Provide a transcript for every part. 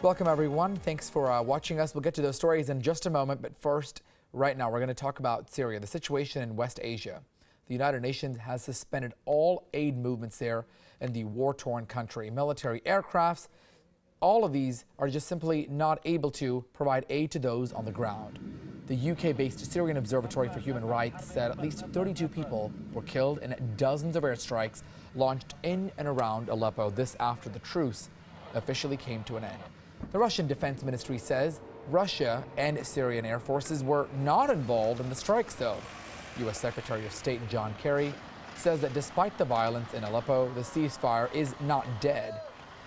Welcome, everyone. Thanks for watching us. We'll get to those stories in just a moment. But first, right now, we're going to talk about Syria, the situation in West Asia. The United Nations has suspended all aid movements there in the war-torn country. Military aircrafts, all of these are just simply not able to provide aid to those on the ground. The UK-based Syrian Observatory for Human Rights said at least 32 people were killed in dozens of airstrikes launched in and around Aleppo, this after the truce officially came to an end. The Russian Defense Ministry says Russia and Syrian air forces were not involved in the strikes, though. U.S. Secretary of State John Kerry says that despite the violence in Aleppo, the ceasefire is not dead.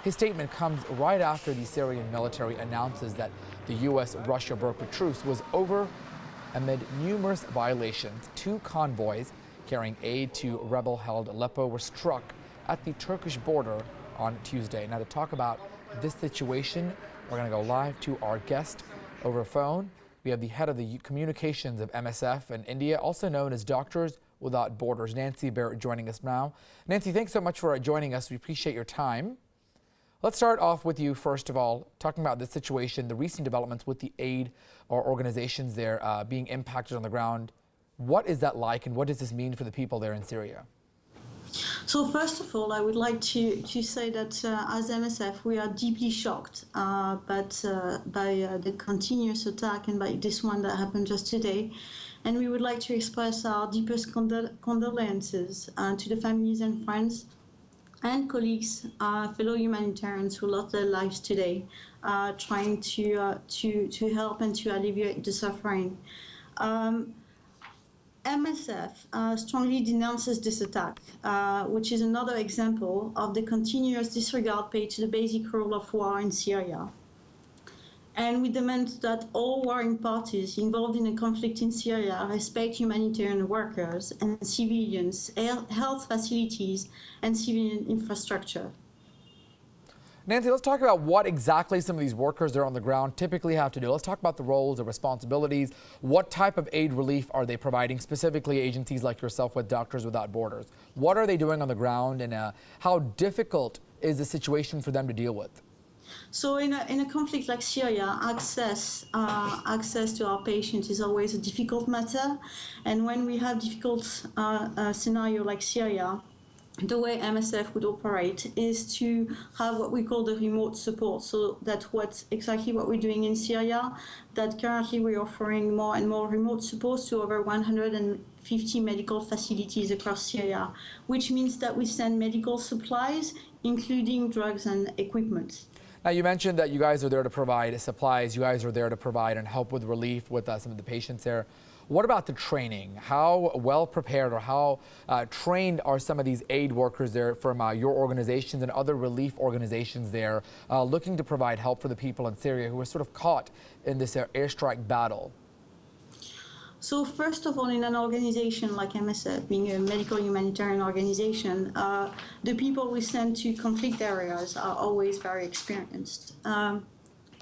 His statement comes right after the Syrian military announces that the U.S.-Russia brokered truce was over amid numerous violations. 2 convoys carrying aid to rebel-held Aleppo were struck at the Turkish border on Tuesday. Now, to talk about this situation, we're going to go live to our guest over phone. We have the head of the communications of MSF in India, also known as Doctors Without Borders, Nancy Barrett, joining us now. Nancy, thanks so much for joining us. We appreciate your time. Let's start off with you, first of all, talking about the situation, the recent developments with the aid or organizations there being impacted on the ground. What is that like, and what does this mean for the people there in Syria? So first of all, I would like to say that as MSF, we are deeply shocked by the continuous attack and by this one that happened just today. And we would like to express our deepest condolences to the families and friends and colleagues, fellow humanitarians who lost their lives today, trying to help and to alleviate the suffering. MSF strongly denounces this attack, which is another example of the continuous disregard paid to the basic rule of war in Syria. And we demand that all warring parties involved in a conflict in Syria respect humanitarian workers and civilians, health facilities, and civilian infrastructure. Nancy, let's talk about what exactly some of these workers there on the ground typically have to do. Let's talk about the roles, the responsibilities. What type of aid relief are they providing, specifically agencies like yourself with Doctors Without Borders? What are they doing on the ground, and how difficult is the situation for them to deal with? So in a conflict like Syria, access to our patients is always a difficult matter. And when we have difficult scenario like Syria, the way MSF would operate is to have what we call the remote support. So that's exactly what we're doing in Syria, that currently we're offering more and more remote support to over 150 medical facilities across Syria, which means that we send medical supplies, including drugs and equipment. Now, you mentioned that you guys are there to provide supplies, you guys are there to provide and help with relief with some of the patients there. What about the training? How well prepared or how trained are some of these aid workers there from your organizations and other relief organizations there looking to provide help for the people in Syria who are sort of caught in this airstrike battle? So first of all, in an organization like MSF, being a medical humanitarian organization, the people we send to conflict areas are always very experienced.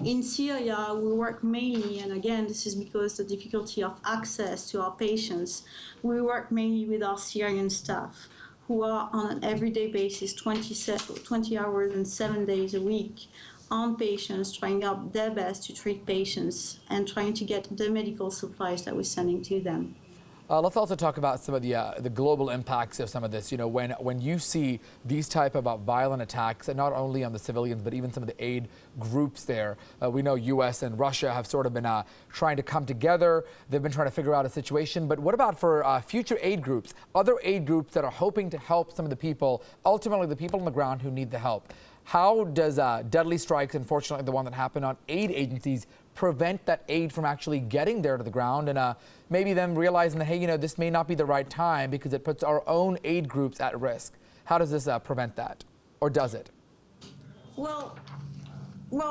In Syria, we work mainly, and again, this is because the difficulty of access to our patients, we work mainly with our Syrian staff, who are on an everyday basis, 20 hours and 7 days a week, on patients, trying out their best to treat patients and trying to get the medical supplies that we're sending to them. Let's also talk about some of the global impacts of some of this. You know, when you see these type of violent attacks, and not only on the civilians, but even some of the aid groups there. We know U.S. and Russia have sort of been trying to come together. They've been trying to figure out a situation. But what about for future aid groups, other aid groups that are hoping to help some of the people, ultimately the people on the ground who need the help? How does deadly strikes, unfortunately the one that happened on aid agencies, prevent that aid from actually getting there to the ground, and maybe them realizing that, hey, you know, this may not be the right time because it puts our own aid groups at risk? How does this prevent that, or does it? Well,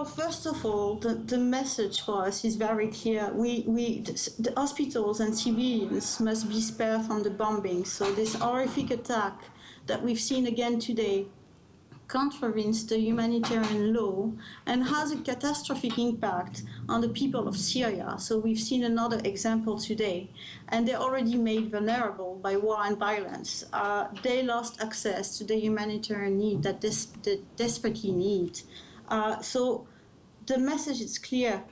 first of all, the message for us is very clear. The hospitals and civilians must be spared from the bombing. So this horrific attack that we've seen again today contravenes the humanitarian law and has a catastrophic impact on the people of Syria. So we've seen another example today, and they're already made vulnerable by war and violence. They lost access to the humanitarian need that they desperately need. So the message is clear.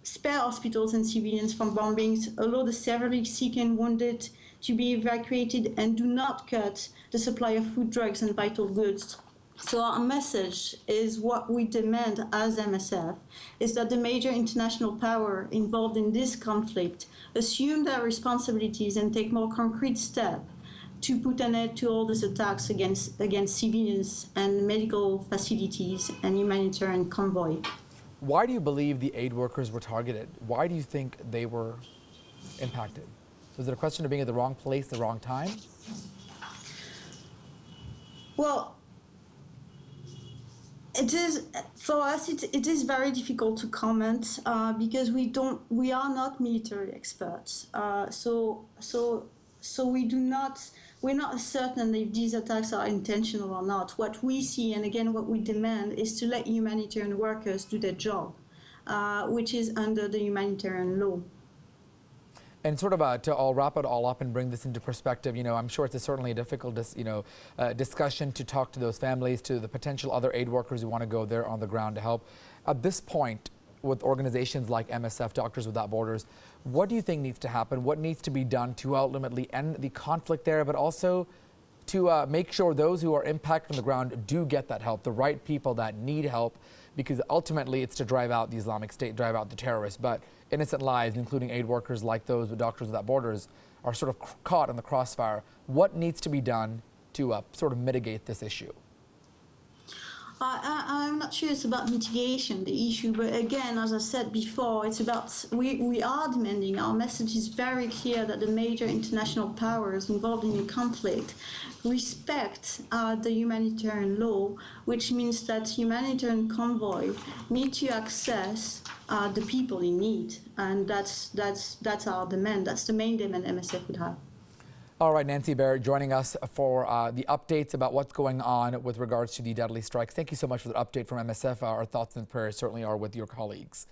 Spare hospitals and civilians from bombings, allow the severely sick and wounded to be evacuated, and do not cut the supply of food, drugs, and vital goods. So our message is what we demand as MSF is that the major international power involved in this conflict assume their responsibilities and take more concrete steps to put an end to all these attacks against civilians and medical facilities and humanitarian convoy. Why do you believe the aid workers were targeted? Why do you think they were impacted? Was it a question of being at the wrong place, the wrong time? Well, it is for us. It is very difficult to comment because we are not military experts. So we're not certain if these attacks are intentional or not. What we see, and again what we demand, is to let humanitarian workers do their job, which is under the humanitarian law. And sort of I'll wrap it all up and bring this into perspective. You know, I'm sure it's certainly a difficult, discussion to talk to those families, to the potential other aid workers who want to go there on the ground to help. At this point, with organizations like MSF, Doctors Without Borders, what do you think needs to happen? What needs to be done to ultimately end the conflict there, but also to make sure those who are impacted on the ground do get that help, the right people that need help, because ultimately it's to drive out the Islamic State, drive out the terrorists. But innocent lives, including aid workers like those with Doctors Without Borders, are sort of caught in the crossfire. What needs to be done to sort of mitigate this issue? I'm not sure it's about mitigation, the issue, but again, as I said before, it's about, we are demanding, our message is very clear that the major international powers involved in the conflict respect the humanitarian law, which means that humanitarian convoy need to access the people in need, and that's our demand. That's the main demand MSF would have. All right, Nancy Barrett joining us for the updates about what's going on with regards to the deadly strikes. Thank you so much for the update from MSF. Our thoughts and prayers certainly are with your colleagues.